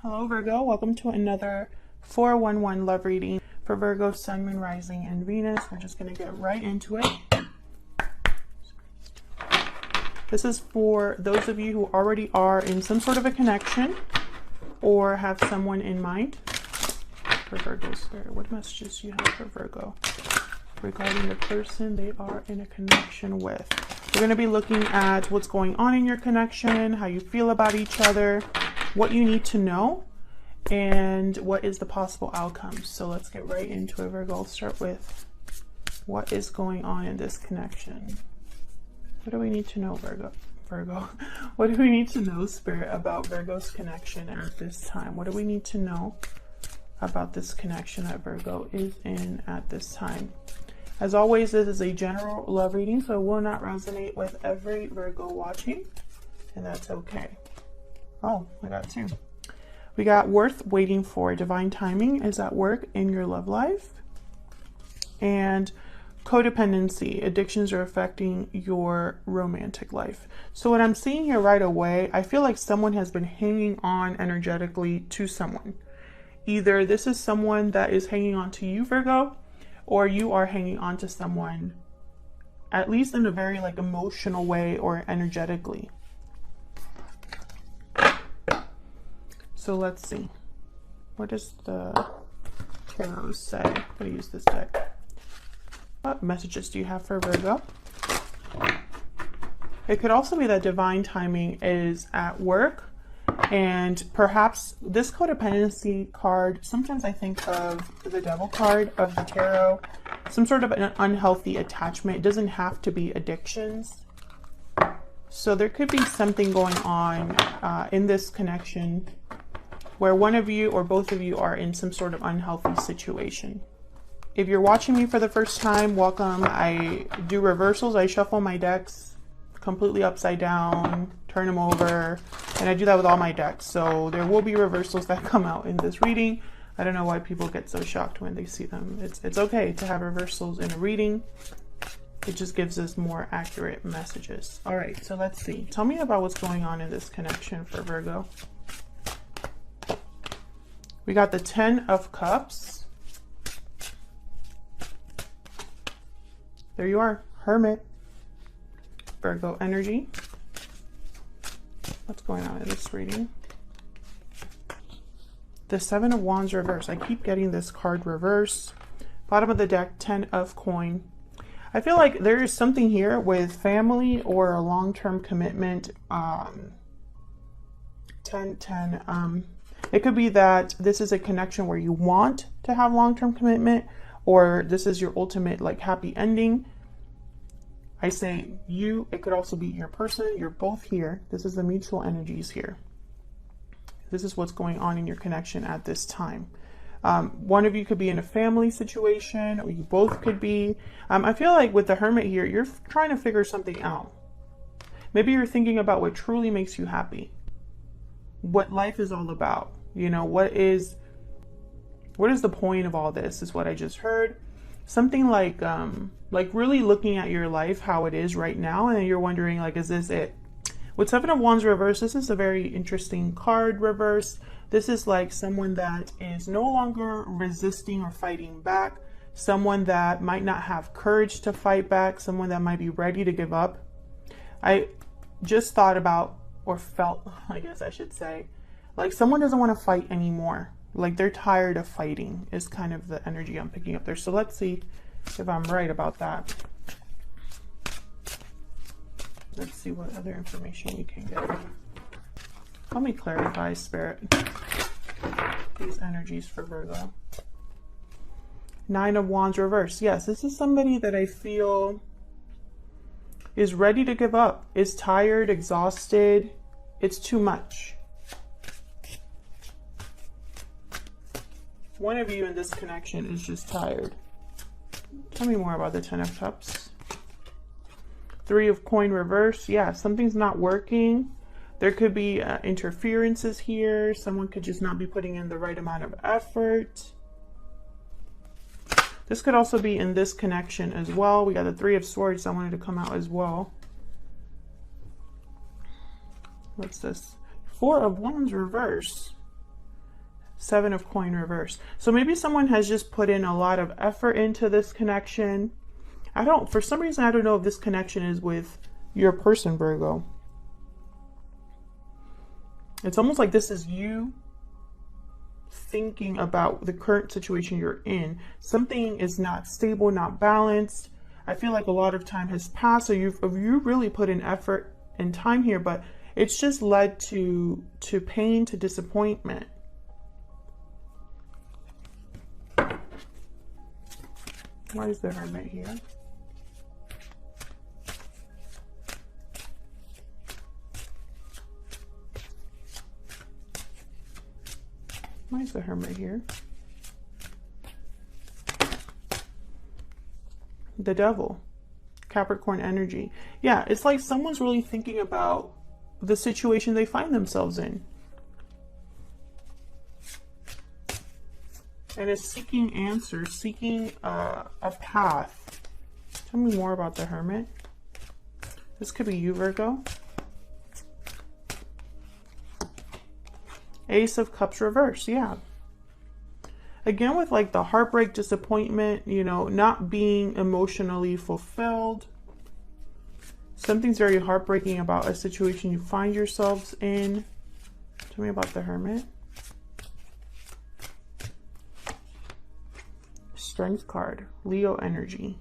Hello Virgo, welcome to another 411 love reading for Virgo, Sun, Moon, Rising, and Venus. We're just going to get right into it. This is for those of you who already are in some sort of a connection or have someone in mind. For Virgo Spirit, what messages do you have for Virgo regarding the person they are in a connection with? We're going to be looking at what's going on in your connection, how you feel about each other, what you need to know, and what is the possible outcomes. So let's get right into it, Virgo. I'll start with what is going on in this connection. What do we need to know, Virgo? What do we need to know, Spirit, about Virgo's connection at this time? What do we need to know about this connection that Virgo is in at this time? As always, this is a general love reading, so it will not resonate with every Virgo watching, and that's okay. Oh, I got two. We got worth waiting for. Divine timing is at work in your love life. And codependency. Addictions are affecting your romantic life. So what I'm seeing here right away, I feel like someone has been hanging on energetically to someone. Either this is someone that is hanging on to you, Virgo, or you are hanging on to someone, at least in a very emotional way or energetically. So let's see. What does the tarot say? I'm going to use this deck. What messages do you have for Virgo? It could also be that divine timing is at work, and perhaps this codependency card, sometimes I think of the devil card of the tarot, some sort of an unhealthy attachment. It doesn't have to be addictions. So there could be something going on in this connection where one of you or both of you are in some sort of unhealthy situation. If you're watching me for the first time, welcome. I do reversals. I shuffle my decks completely upside down, turn them over, and I do that with all my decks. So there will be reversals that come out in this reading. I don't know why people get so shocked when they see them. It's okay to have reversals in a reading. It just gives us more accurate messages. All right, so let's see. Tell me about what's going on in this connection for Virgo. We got the 10 of Cups. There you are, Hermit. Virgo energy. What's going on in this reading? The 7 of Wands reverse. I keep getting this card reverse. Bottom of the deck, 10 of Coin. I feel like there is something here with family or a long-term commitment. 10. It could be that this is a connection where you want to have long-term commitment, or this is your ultimate happy ending. I say you, it could also be your person. You're both here. This is the mutual energies here. This is what's going on in your connection at this time. One of you could be in a family situation, or you both could be. I feel like with the Hermit here, you're trying to figure something out. Maybe you're thinking about what truly makes you happy, what life is all about. You know, what is the point of all this, is what I just heard. Something like really looking at your life, how it is right now, and then you're wondering, is this it? With 7 of Wands reverse, this is a very interesting card reverse. This is like someone that is no longer resisting or fighting back, someone that might not have courage to fight back, someone that might be ready to give up. I just thought about, or felt, I guess I should say, like someone doesn't want to fight anymore. Like they're tired of fighting is kind of the energy I'm picking up there. So let's see if I'm right about that. Let's see what other information we can get. Help me clarify, Spirit, these energies for Virgo. 9 of Wands reverse. Yes, this is somebody that I feel is ready to give up, is tired, exhausted. It's too much. One of you in this connection is just tired. Tell me more about the 10 of Cups. 3 of Coin reverse. Yeah, something's not working. There could be interferences here. Someone could just not be putting in the right amount of effort. This could also be in this connection as well. We got the 3 of Swords that wanted to come out as well. What's this? 4 of Wands reverse. Seven of Coin reverse. So maybe someone has just put in a lot of effort into this connection. For some reason, I don't know if this connection is with your person, Virgo. It's almost like this is you thinking about the current situation you're in. Something is not stable, not balanced. I feel like a lot of time has passed, so you really put in effort and time here, but it's just led to pain, to disappointment. Why is the Hermit here? Why is the Hermit here? The Devil. Capricorn energy. Yeah, it's like someone's really thinking about the situation they find themselves in. And is seeking answers, seeking a path. Tell me more about the Hermit. This could be you, Virgo. Ace of Cups reverse, yeah. Again, with like the heartbreak, disappointment, you know, not being emotionally fulfilled. Something's very heartbreaking about a situation you find yourselves in. Tell me about the Hermit. Strength card, Leo energy.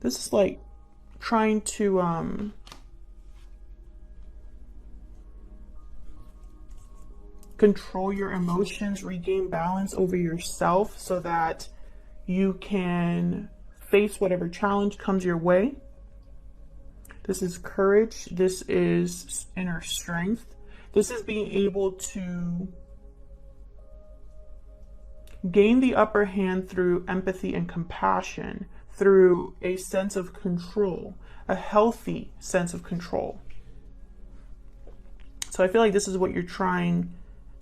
This is like trying to control your emotions, regain balance over yourself so that you can face whatever challenge comes your way. This is courage. This is inner strength. This is being able to gain the upper hand through empathy and compassion, through a sense of control, a healthy sense of control. So I feel like this is what you're trying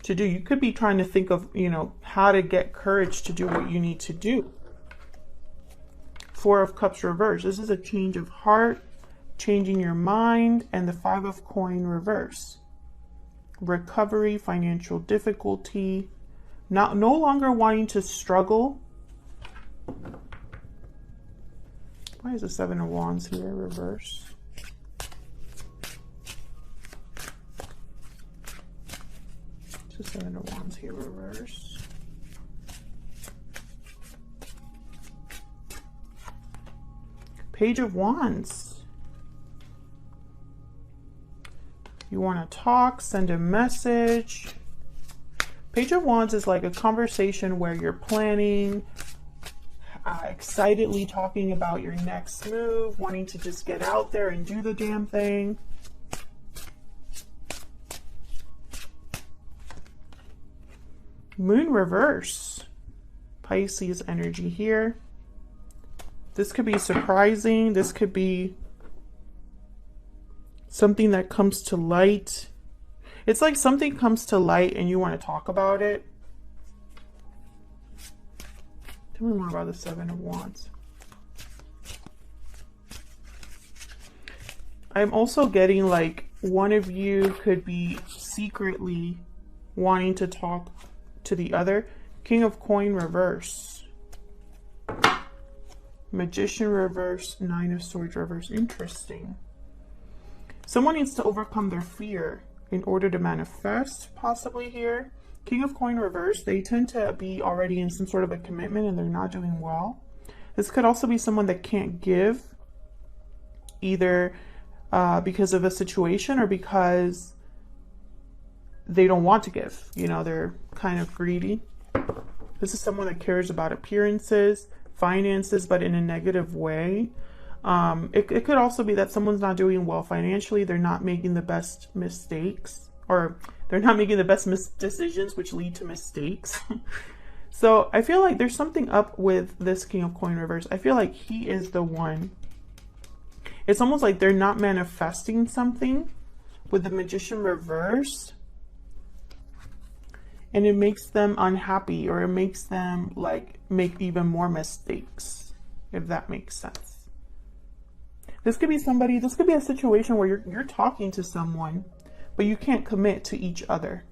to do. You could be trying to think of, you know, how to get courage to do what you need to do. Four of Cups reverse. This is a change of heart, changing your mind, and the Five of Coin reverse. Recovery, financial difficulty, no longer wanting to struggle. Why is the Seven of Wands here reverse? The Seven of Wands here reverse. Page of Wands. You want to talk, send a message. Page of Wands is like a conversation where you're planning, excitedly talking about your next move, wanting to just get out there and do the damn thing. Moon reverse. Pisces energy here. This could be surprising. This could be something that comes to light. It's like something comes to light and you want to talk about it. Tell me more about the Seven of Wands. I'm also getting like one of you could be secretly wanting to talk to the other. King of Coin reverse. Magician reverse. Nine of Swords reverse. Interesting. Someone needs to overcome their fear in order to manifest, possibly here. King of Coin reverse. They tend to be already in some sort of a commitment and they're not doing well. This could also be someone that can't give, either because of a situation or because they don't want to give. You know, they're kind of greedy. This is someone that cares about appearances, finances, but in a negative way. It could also be that someone's not doing well financially. They're not making the best mistakes, or they're not making the best decisions, which lead to mistakes. So I feel like there's something up with this King of Coin reverse. I feel like he is the one. It's almost like they're not manifesting something with the Magician reverse. And it makes them unhappy, or it makes them like make even more mistakes, if that makes sense. This could be somebody, this could be a situation where you're talking to someone, but you can't commit to each other.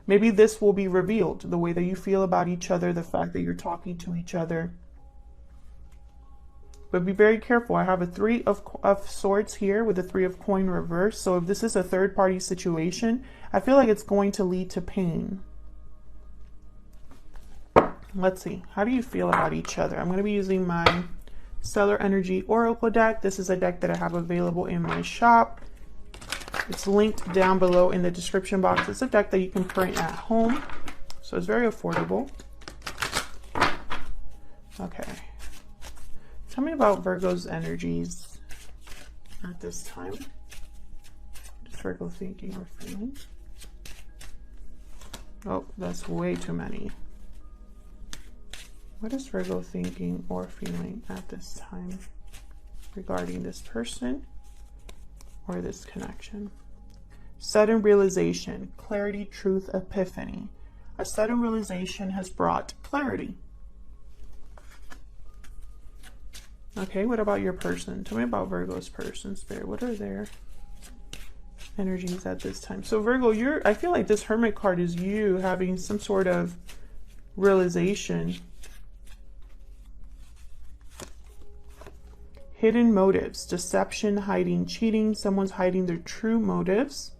Maybe this will be revealed, the way that you feel about each other, the fact that you're talking to each other. But be very careful. I have a 3 of Swords here with a 3 of Coin reverse. So if this is a third-party situation, I feel like it's going to lead to pain. Let's see. How do you feel about each other? I'm going to be using my Stellar Energy Oracle deck. This is a deck that I have available in my shop. It's linked down below in the description box. It's a deck that you can print at home, so it's very affordable. Okay. Tell me about Virgo's energies at this time. What is Virgo thinking or feeling? Oh, that's way too many. What is Virgo thinking or feeling at this time regarding this person or this connection? Sudden realization, clarity, truth, epiphany. A sudden realization has brought clarity. Okay, what about your person? Tell me about Virgo's person, Spirit. What are their energies at this time? So Virgo, I feel like this Hermit card is you having some sort of realization. Hidden motives, deception, hiding, cheating. Someone's hiding their true motives.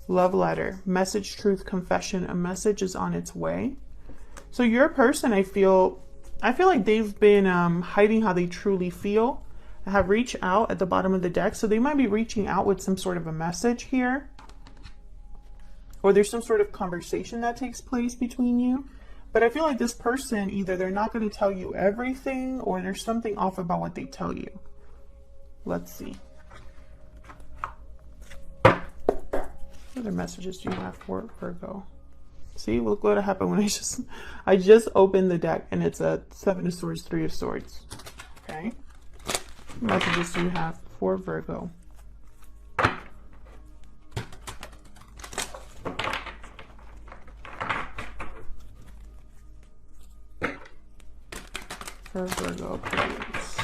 Love letter, message, truth, confession. A message is on its way. So your person, I feel like they've been hiding how they truly feel. I have reached out at the bottom of the deck. So they might be reaching out with some sort of a message here. Or there's some sort of conversation that takes place between you. But I feel like this person, either they're not going to tell you everything or there's something off about what they tell you. Let's see. What other messages do you have for Virgo? See, look what happened when I just opened the deck and it's a 7 of Swords, 3 of Swords. Okay. What messages do you have for Virgo? For Virgo, please.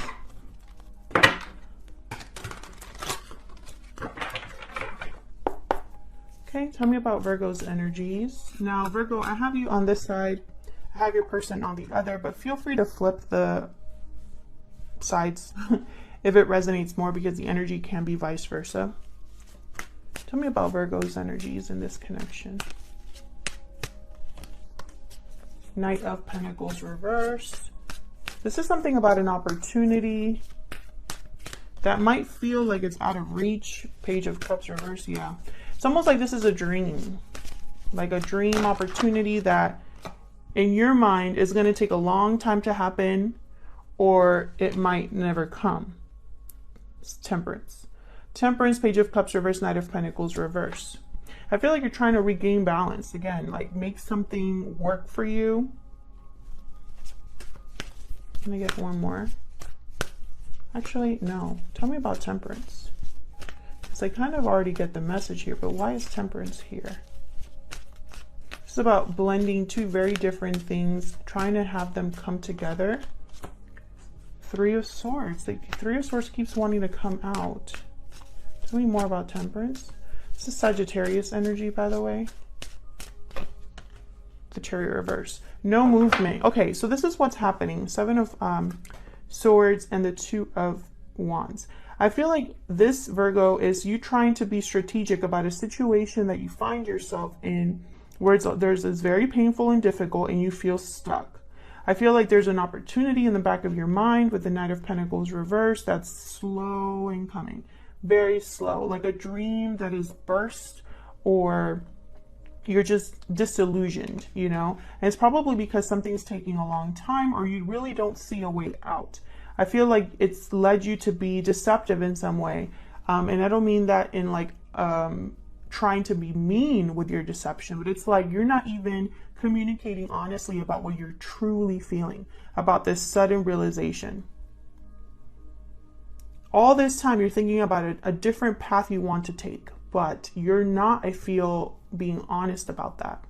Okay, tell me about Virgo's energies. Now, Virgo, I have you on this side. I have your person on the other, but feel free to flip the sides if it resonates more, because the energy can be vice versa. Tell me about Virgo's energies in this connection. Knight of Pentacles reversed. This is something about an opportunity that might feel like it's out of reach. Page of Cups reverse, yeah. It's almost like this is a dream. Like a dream opportunity that in your mind is going to take a long time to happen, or it might never come. It's Temperance. Temperance, Page of Cups reverse, Knight of Pentacles reverse. I feel like you're trying to regain balance again, like make something work for you. Let me get one more. Actually, no. Tell me about Temperance. Because I kind of already get the message here, but why is Temperance here? It's about blending two very different things, trying to have them come together. 3 of Swords. The 3 of Swords keeps wanting to come out. Tell me more about Temperance. This is Sagittarius energy, by the way. The Chariot reverse. No movement. Okay, so this is what's happening. 7 of Swords and the 2 of Wands. I feel like this, Virgo, is you trying to be strategic about a situation that you find yourself in where it's very painful and difficult and you feel stuck. I feel like there's an opportunity in the back of your mind with the Knight of Pentacles reverse that's slow and coming. Very slow, like a dream that is burst, or you're just disillusioned, you know? And it's probably because something's taking a long time, or you really don't see a way out. I feel like it's led you to be deceptive in some way. And I don't mean that in like trying to be mean with your deception, but it's like you're not even communicating honestly about what you're truly feeling, about this sudden realization. All this time you're thinking about a different path you want to take, but you're not, I feel, being honest about that.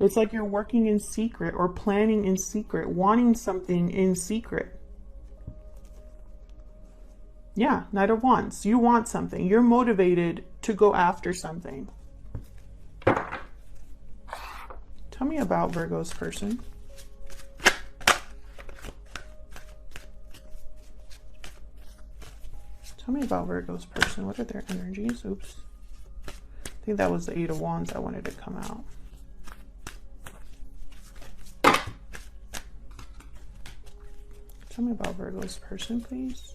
It's like you're working in secret or planning in secret, wanting something in secret. Yeah, Knight of Wands. You want something. You're motivated to go after something. Tell me about Virgo's person. Tell me about Virgo's person. What are their energies? Oops. I think that was the Eight of Wands I wanted to come out. Tell me about Virgo's person, please.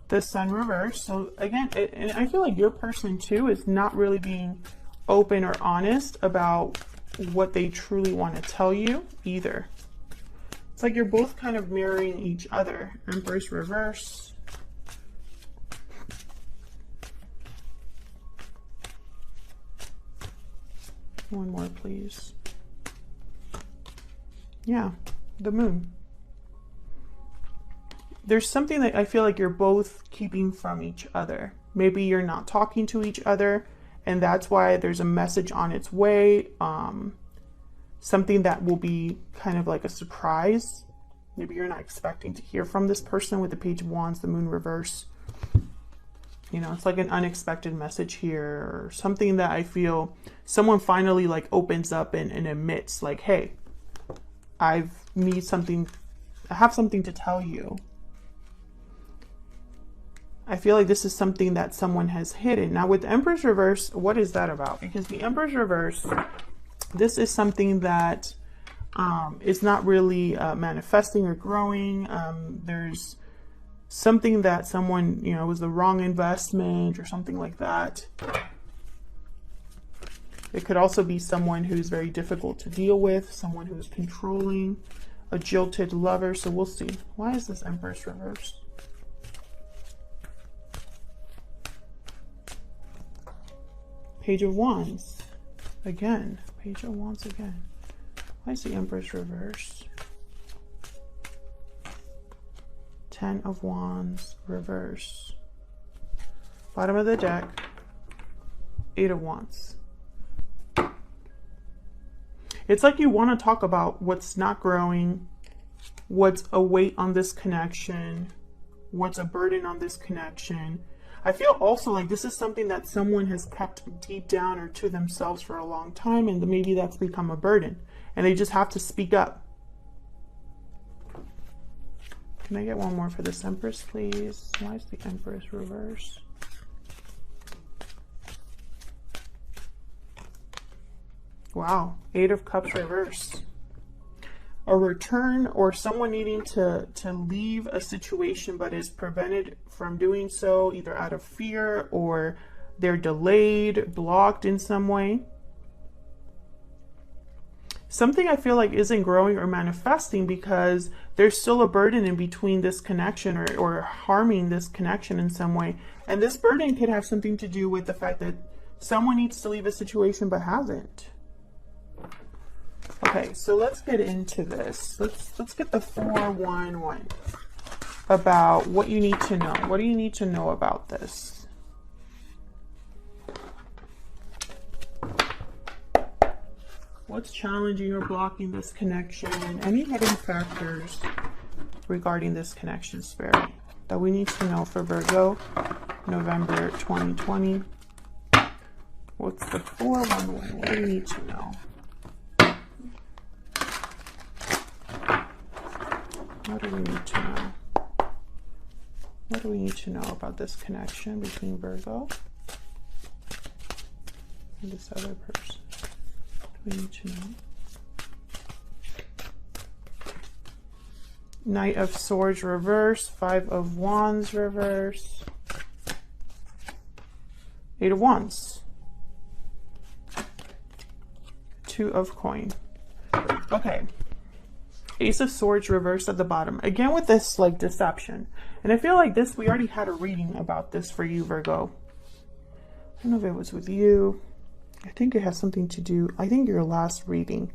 The Sun reverse. So again, and I feel like your person too is not really being open or honest about what they truly want to tell you either. It's like you're both kind of mirroring each other. Empress reverse. One more, please. Yeah, the Moon. There's something that I feel like you're both keeping from each other. Maybe you're not talking to each other, and that's why there's a message on its way. Something that will be kind of like a surprise. Maybe you're not expecting to hear from this person with the Page of Wands, the Moon reverse. You know, it's like an unexpected message here, or something that I feel someone finally like opens up and admits like, hey, I have something to tell you. I feel like this is something that someone has hidden. Now with Empress reverse, what is that about? Because the Empress reverse, this is something that is not really manifesting or growing. There's something that someone, you know, was the wrong investment or something like that. It could also be someone who's very difficult to deal with, someone who's controlling, a jilted lover. So we'll see. Why is this Empress reverse? Page of Wands. Again. Page of Wands again. Why is the Empress reverse? Ten of Wands reverse. Bottom of the deck. Eight of Wands. It's like you want to talk about what's not growing, what's a weight on this connection, what's a burden on this connection. I feel also like this is something that someone has kept deep down or to themselves for a long time, and maybe that's become a burden, and they just have to speak up. Can I get one more for this Empress, please? Why is the Empress reverse? Wow, Eight of Cups reverse. A return, or someone needing to leave a situation but is prevented from doing so, either out of fear or they're delayed, blocked in some way. Something I feel like isn't growing or manifesting because there's still a burden in between this connection, or harming this connection in some way. And this burden could have something to do with the fact that someone needs to leave a situation but hasn't. Okay, so let's get into this. Let's get the 411 about what you need to know. What do you need to know about this? What's challenging or blocking this connection? Any hidden factors regarding this connection, Spirit, that we need to know for Virgo, November 2020? What's the 411? What do you need to know? What do we need to know? What do we need to know about this connection between Virgo and this other person? What do we need to know? Knight of Swords reverse, Five of Wands reverse, Eight of Wands, Two of Coin. Okay. Ace of Swords reversed at the bottom. Again with this like deception. And I feel like this, we already had a reading about this for you, Virgo. I don't know if it was with you. I think it has something to do, I think your last reading.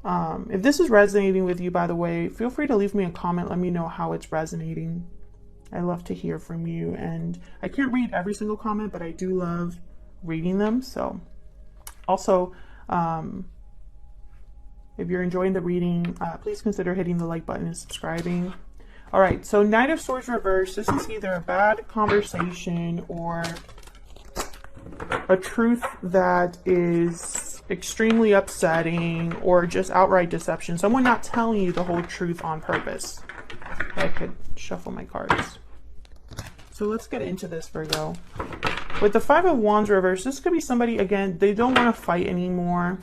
If this is resonating with you, by the way, feel free to leave me a comment. Let me know how it's resonating. I love to hear from you. And I can't read every single comment, but I do love reading them. So also, if you're enjoying the reading, please consider hitting the like button and subscribing. All right, so Knight of Swords reversed. This is either a bad conversation or a truth that is extremely upsetting or just outright deception. Someone not telling you the whole truth on purpose. I could shuffle my cards. So let's get into this, Virgo. With the Five of Wands reversed, this could be somebody, again, they don't want to fight anymore.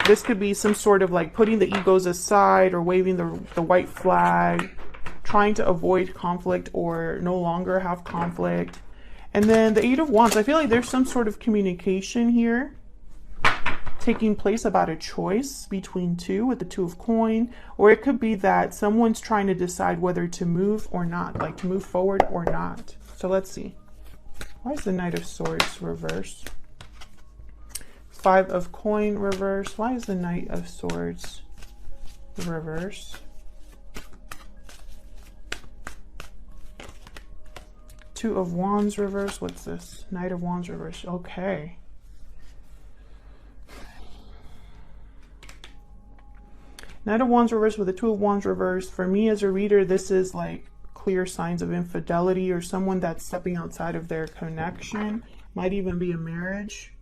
This could be some sort of like putting the egos aside or waving the white flag, trying to avoid conflict or no longer have conflict. And then the Eight of Wands, I feel like there's some sort of communication here taking place about a choice between two with the Two of Coin, or it could be that someone's trying to decide whether to move or not, like to move forward or not. So let's see. Why is the Knight of Swords reversed? Five of Coin reversed. Why is the Knight of Swords reversed? Two of Wands reversed. What's this? Knight of Wands reversed. Okay. Knight of Wands reversed with the Two of Wands reversed. For me as a reader, this is like clear signs of infidelity or someone that's stepping outside of their connection. Might even be a marriage.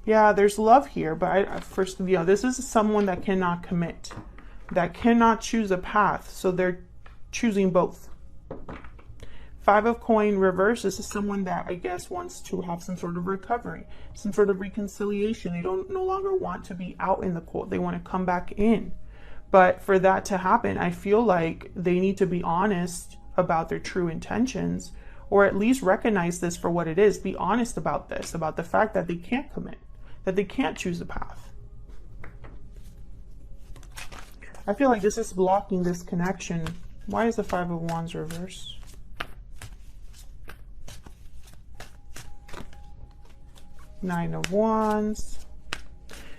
Yeah, there's love here, but first, you know, this is someone that cannot commit, that cannot choose a path, so they're choosing both. Five of Coin reverse, this is someone that I guess wants to have some sort of recovery, some sort of reconciliation. They don't no longer want to be out in the cold. They want to come back in. But for that to happen, I feel like they need to be honest about their true intentions, or at least recognize this for what it is. Be honest about this, about the fact that they can't commit, that they can't choose a path. I feel like this is blocking this connection. Why is the Five of Wands reversed? Nine of Wands.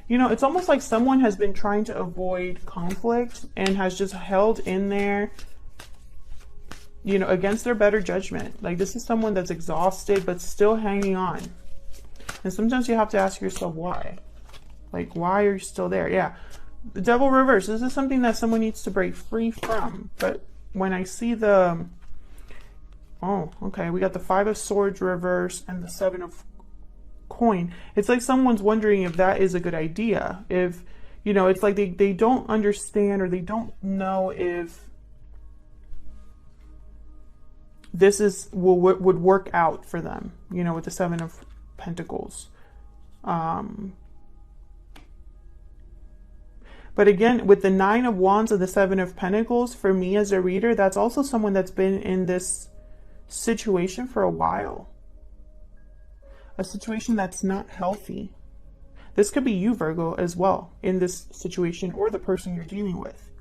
You know, it's almost like someone has been trying to avoid conflict and has just held in there, you know, against their better judgment. Like this is someone that's exhausted but still hanging on. And sometimes you have to ask yourself why. Like, why are you still there? Yeah. The Devil reverse. This is something that someone needs to break free from. But when I see the... Oh, okay. We got the Five of Swords reverse and the Seven of Coin. It's like someone's wondering if that is a good idea. If, you know, it's like they don't understand or they don't know if this is would work out for them, you know, with the Seven of Pentacles. But again, with the Nine of Wands and the Seven of Pentacles, for me as a reader, that's also someone that's been in this situation for a while. A situation that's not healthy. This could be you, Virgo, as well, in this situation, or the person you're dealing with.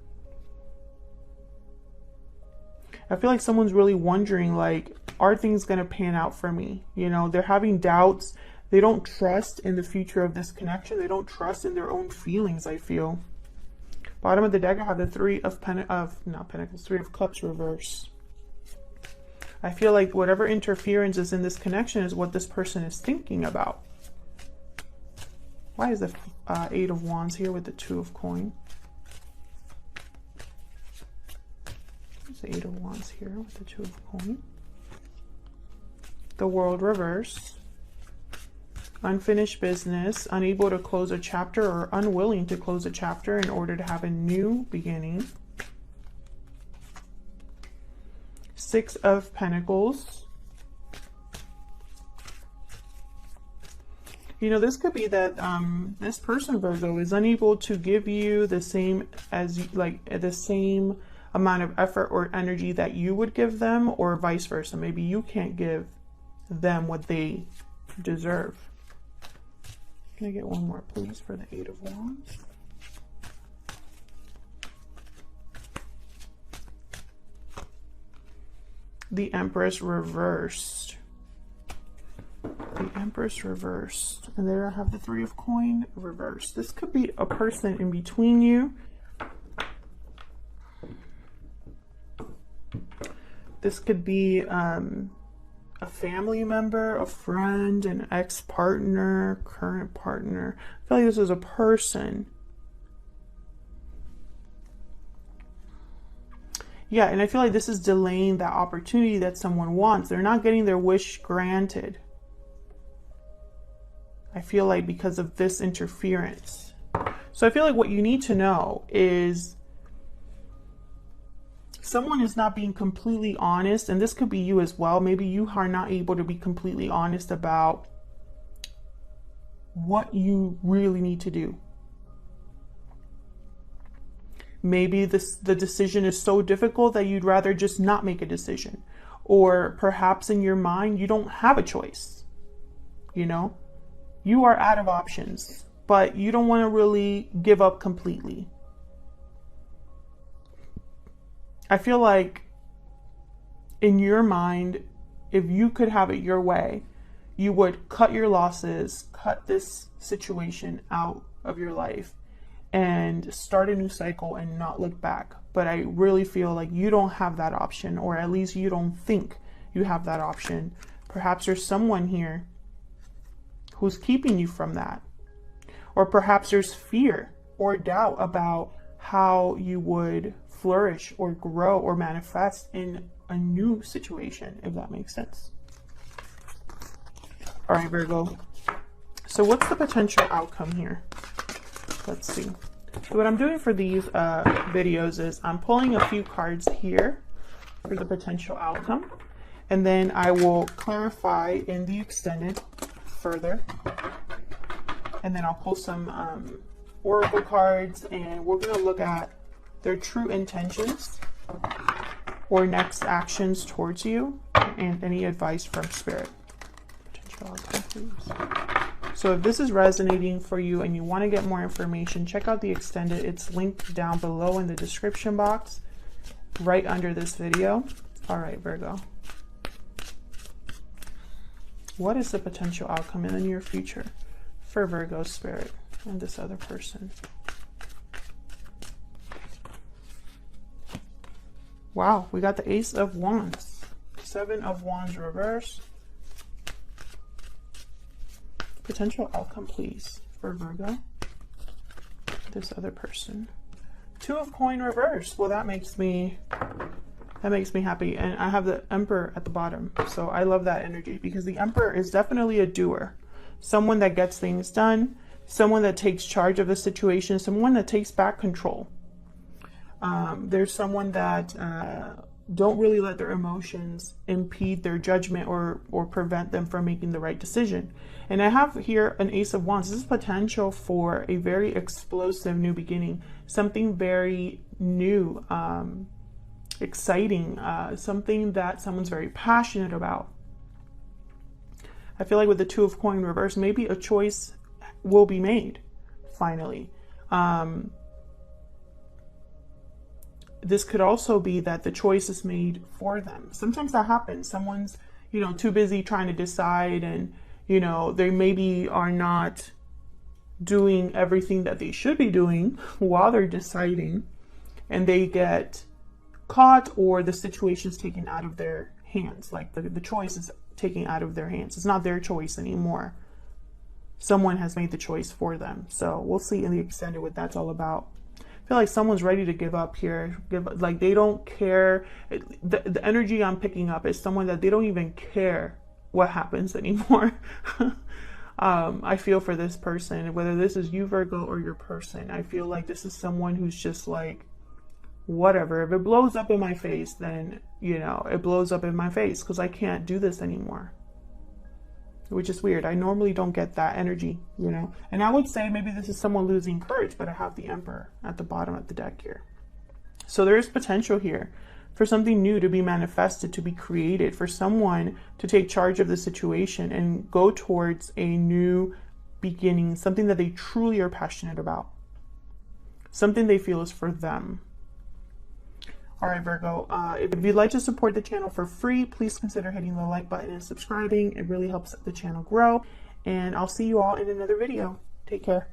I feel like someone's really wondering, like, are things going to pan out for me? You know, they're having doubts. They don't trust in the future of this connection. They don't trust in their own feelings, I feel. Bottom of the deck, I have the Three of Cups reverse. I feel like whatever interference is in this connection is what this person is thinking about. Why is the Eight of Wands here with the Two of Coin? There's the Eight of Wands here with the Two of Coin. The World reverse. Unfinished business, unable to close a chapter or unwilling to close a chapter in order to have a new beginning. Six of Pentacles. You know, this could be that this person, Virgo, is unable to give you the same the same amount of effort or energy that you would give them, or vice versa. Maybe you can't give them what they deserve. Can I get one more, please, for the Eight of Wands? The Empress reversed. The Empress reversed. And there I have the Three of Coin reversed. This could be a person in between you. This could be a family member, a friend, an ex-partner, current partner. I feel like this is a person Yeah, and I feel like this is delaying that opportunity that someone wants. They're not getting their wish granted. I feel like because of this interference. So I feel like what you need to know is someone is not being completely honest, and this could be you as well. Maybe you are not able to be completely honest about what you really need to do. Maybe the decision is so difficult that you'd rather just not make a decision. Or perhaps in your mind, you don't have a choice. You know, you are out of options, but you don't want to really give up completely. I feel like in your mind, if you could have it your way, you would cut your losses, cut this situation out of your life, and start a new cycle and not look back. But I really feel like you don't have that option, or at least you don't think you have that option. Perhaps there's someone here who's keeping you from that. Or perhaps there's fear or doubt about how you would flourish or grow or manifest in a new situation, if that makes sense. All right, Virgo. So what's the potential outcome here? Let's see. So what I'm doing for these videos is I'm pulling a few cards here for the potential outcome. And then I will clarify in the extended further. And then I'll pull some oracle cards, and we're going to look at their true intentions or next actions towards you, and any advice from Spirit. Potential outcome, please. So if this is resonating for you and you want to get more information, check out the extended. It's linked down below in the description box, right under this video. All right, Virgo. What is the potential outcome in the near future for Virgo Spirit and this other person? Wow, we got the Ace of Wands, 7 of Wands reverse. Potential outcome, please, for Virgo, this other person. 2 of Coin reverse. Well, that makes me happy. And I have the Emperor at the bottom. So I love that energy, because the Emperor is definitely a doer. Someone that gets things done, someone that takes charge of the situation, someone that takes back control. There's someone that don't really let their emotions impede their judgment or prevent them from making the right decision. And I have here an Ace of Wands. This is potential for a very explosive new beginning, something very new, exciting, something that someone's very passionate about. I feel like with the 2 of Coin reverse, maybe a choice will be made finally. This could also be that the choice is made for them. Sometimes that happens. Someone's, too busy trying to decide, and, they maybe are not doing everything that they should be doing while they're deciding, and they get caught, or the situation's taken out of their hands. Like the choice is taken out of their hands. It's not their choice anymore. Someone has made the choice for them. So we'll see in the extended what that's all about. I feel like someone's ready to give up here. Like they don't care. The energy I'm picking up is someone that they don't even care what happens anymore. I feel for this person, whether this is you, Virgo, or your person. I feel like this is someone who's just like, whatever. If it blows up in my face, then, it blows up in my face, because I can't do this anymore. Which is weird. I normally don't get that energy, And I would say maybe this is someone losing courage, but I have the Emperor at the bottom of the deck here. So there is potential here for something new to be manifested, to be created, for someone to take charge of the situation and go towards a new beginning, something that they truly are passionate about, something they feel is for them. All right, Virgo, if you'd like to support the channel for free, please consider hitting the like button and subscribing. It really helps the channel grow. And I'll see you all in another video. Take care.